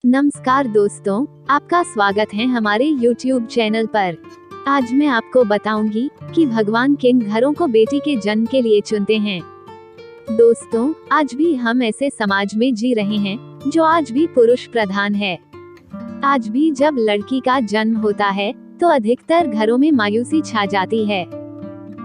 नमस्कार दोस्तों, आपका स्वागत है हमारे YouTube चैनल पर। आज मैं आपको बताऊंगी कि भगवान किन घरों को बेटी के जन्म के लिए चुनते हैं। दोस्तों, आज भी हम ऐसे समाज में जी रहे हैं जो आज भी पुरुष प्रधान है। आज भी जब लड़की का जन्म होता है तो अधिकतर घरों में मायूसी छा जाती है।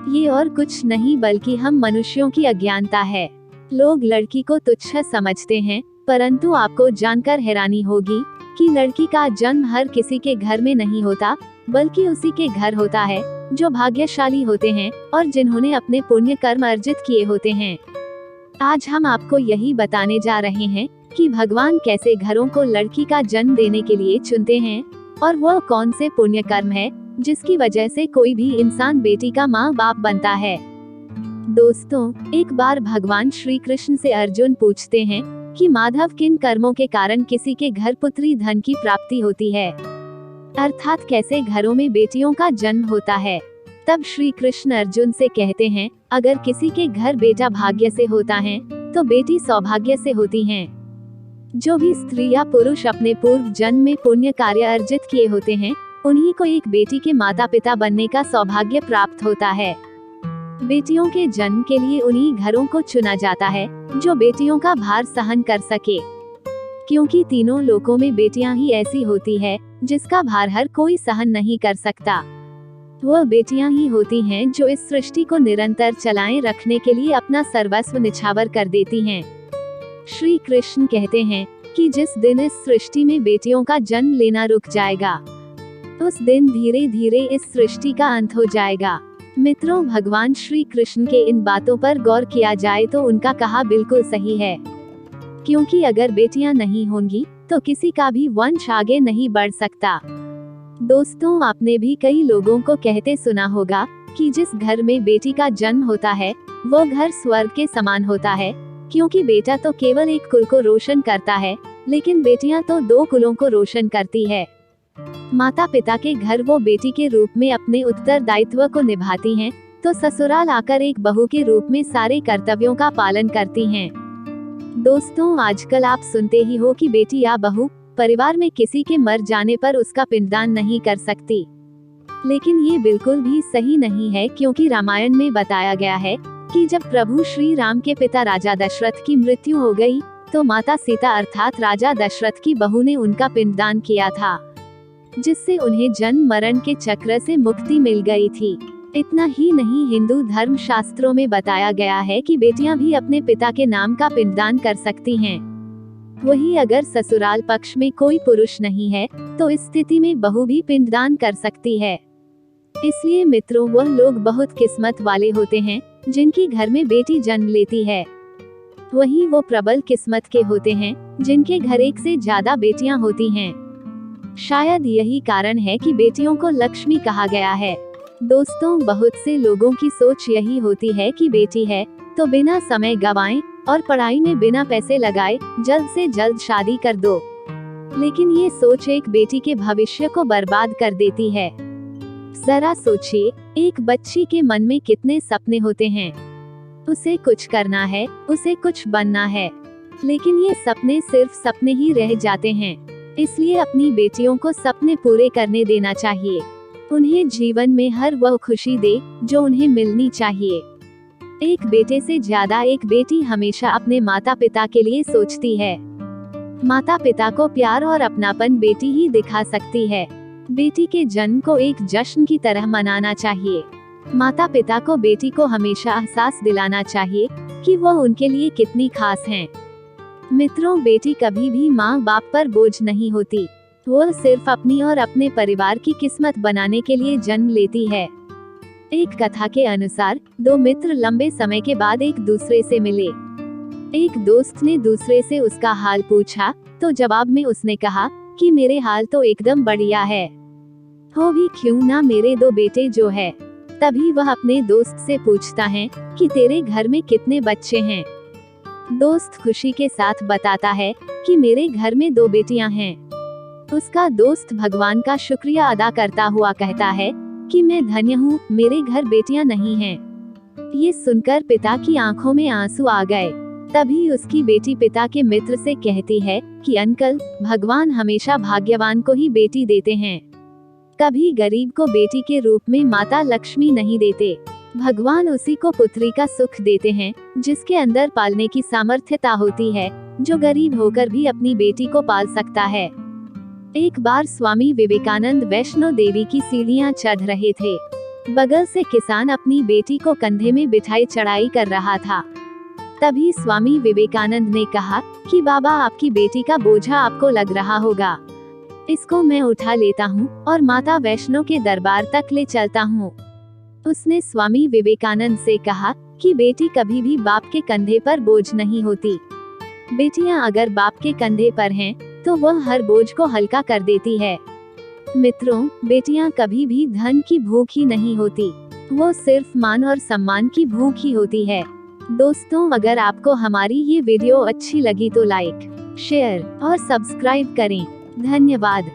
ये और कुछ नहीं बल्कि हम मनुष्यों की अज्ञानता है। लोग लड़की को तुच्छ समझते हैं, परंतु आपको जानकर हैरानी होगी कि लड़की का जन्म हर किसी के घर में नहीं होता, बल्कि उसी के घर होता है जो भाग्यशाली होते हैं और जिन्होंने अपने पुण्य कर्म अर्जित किए होते हैं। आज हम आपको यही बताने जा रहे हैं कि भगवान कैसे घरों को लड़की का जन्म देने के लिए चुनते हैं और वह कौन से पुण्य कर्म है जिसकी वजह से कोई भी इंसान बेटी का माँ बाप बनता है। दोस्तों, एक बार भगवान श्री कृष्ण से अर्जुन पूछते हैं कि माधव किन कर्मों के कारण किसी के घर पुत्री धन की प्राप्ति होती है, अर्थात कैसे घरों में बेटियों का जन्म होता है। तब श्री कृष्ण अर्जुन से कहते हैं, अगर किसी के घर बेटा भाग्य से होता है तो बेटी सौभाग्य से होती हैं। जो भी स्त्री या पुरुष अपने पूर्व जन्म में पुण्य कार्य अर्जित किए होते हैं, उन्हीं को एक बेटी के माता पिता बनने का सौभाग्य प्राप्त होता है। बेटियों के जन्म के लिए उन्हीं घरों को चुना जाता है जो बेटियों का भार सहन कर सके, क्योंकि तीनों लोकों में बेटियां ही ऐसी होती है जिसका भार हर कोई सहन नहीं कर सकता। वह बेटियां ही होती हैं जो इस सृष्टि को निरंतर चलाए रखने के लिए अपना सर्वस्व निछावर कर देती हैं। श्री कृष्ण कहते हैं कि जिस दिन इस सृष्टि में बेटियों का जन्म लेना रुक जाएगा, उस दिन धीरे धीरे इस सृष्टि का अंत हो जाएगा। मित्रों, भगवान श्री कृष्ण के इन बातों पर गौर किया जाए तो उनका कहा बिल्कुल सही है, क्योंकि अगर बेटियां नहीं होंगी तो किसी का भी वंश आगे नहीं बढ़ सकता। दोस्तों, आपने भी कई लोगों को कहते सुना होगा कि जिस घर में बेटी का जन्म होता है वो घर स्वर्ग के समान होता है, क्योंकि बेटा तो केवल एक कुल को रोशन करता है, लेकिन बेटियां तो 2 कुलों को रोशन करती है। माता पिता के घर वो बेटी के रूप में अपने उत्तरदायित्व को निभाती हैं, तो ससुराल आकर एक बहू के रूप में सारे कर्तव्यों का पालन करती हैं। दोस्तों, आजकल आप सुनते ही हो कि बेटी या बहू परिवार में किसी के मर जाने पर उसका पिंडदान नहीं कर सकती, लेकिन ये बिल्कुल भी सही नहीं है, क्योंकि रामायण में बताया गया है कि जब प्रभु श्री राम के पिता राजा दशरथ की मृत्यु हो गई तो माता सीता अर्थात राजा दशरथ की बहू ने उनका पिंडदान किया था, जिससे उन्हें जन्म मरण के चक्र से मुक्ति मिल गई थी। इतना ही नहीं, हिंदू धर्म शास्त्रों में बताया गया है कि बेटियां भी अपने पिता के नाम का पिंडदान कर सकती हैं। वही अगर ससुराल पक्ष में कोई पुरुष नहीं है तो इस स्थिति में बहू भी पिंडदान कर सकती है। इसलिए मित्रों, वह लोग बहुत किस्मत वाले होते हैं जिनकी घर में बेटी जन्म लेती है। वही वो प्रबल किस्मत के होते हैं जिनके घर एक से ज्यादा बेटियां होती हैं। शायद यही कारण है कि बेटियों को लक्ष्मी कहा गया है। दोस्तों, बहुत से लोगों की सोच यही होती है कि बेटी है तो बिना समय गवाएं और पढ़ाई में बिना पैसे लगाए जल्द से जल्द शादी कर दो, लेकिन ये सोच एक बेटी के भविष्य को बर्बाद कर देती है। जरा सोचिए, एक बच्ची के मन में कितने सपने होते हैं। उसे कुछ करना है, उसे कुछ बनना है, लेकिन ये सपने सिर्फ सपने ही रह जाते हैं। इसलिए अपनी बेटियों को सपने पूरे करने देना चाहिए। उन्हें जीवन में हर वह खुशी दे जो उन्हें मिलनी चाहिए। एक बेटे से ज्यादा एक बेटी हमेशा अपने माता पिता के लिए सोचती है। माता पिता को प्यार और अपनापन बेटी ही दिखा सकती है। बेटी के जन्म को एक जश्न की तरह मनाना चाहिए। माता पिता को बेटी को हमेशा एहसास दिलाना चाहिए कि वह उनके लिए कितनी खास हैं। मित्रों, बेटी कभी भी माँ बाप पर बोझ नहीं होती। वह सिर्फ अपनी और अपने परिवार की किस्मत बनाने के लिए जन्म लेती है। एक कथा के अनुसार 2 मित्र लंबे समय के बाद एक दूसरे से मिले। एक दोस्त ने दूसरे से उसका हाल पूछा तो जवाब में उसने कहा कि मेरे हाल तो एकदम बढ़िया है, हो भी क्यों ना मेरे 2 बेटे जो है। तभी वह अपने दोस्त से पूछता है कि तेरे घर में कितने बच्चे हैं। दोस्त खुशी के साथ बताता है कि मेरे घर में 2 बेटियां हैं। उसका दोस्त भगवान का शुक्रिया अदा करता हुआ कहता है कि मैं धन्य हूँ, मेरे घर बेटियां नहीं हैं। ये सुनकर पिता की आंखों में आंसू आ गए। तभी उसकी बेटी पिता के मित्र से कहती है कि अंकल, भगवान हमेशा भाग्यवान को ही बेटी देते हैं, कभी गरीब को बेटी के रूप में माता लक्ष्मी नहीं देते। भगवान उसी को पुत्री का सुख देते हैं जिसके अंदर पालने की सामर्थ्यता होती है, जो गरीब होकर भी अपनी बेटी को पाल सकता है। एक बार स्वामी विवेकानंद वैष्णो देवी की सीढ़ियां चढ़ रहे थे। बगल से किसान अपनी बेटी को कंधे में बिठाई चढ़ाई कर रहा था। तभी स्वामी विवेकानंद ने कहा कि बाबा, आपकी बेटी का बोझा आपको लग रहा होगा, इसको मैं उठा लेता हूँ और माता वैष्णो के दरबार तक ले चलता हूँ। उसने स्वामी विवेकानंद से कहा कि बेटी कभी भी बाप के कंधे पर बोझ नहीं होती। बेटियां अगर बाप के कंधे पर हैं, तो वह हर बोझ को हल्का कर देती है। मित्रों, बेटियां कभी भी धन की भूख ही नहीं होती, वो सिर्फ मान और सम्मान की भूख ही होती है। दोस्तों, अगर आपको हमारी ये वीडियो अच्छी लगी तो लाइक, शेयर और सब्सक्राइब करें। धन्यवाद।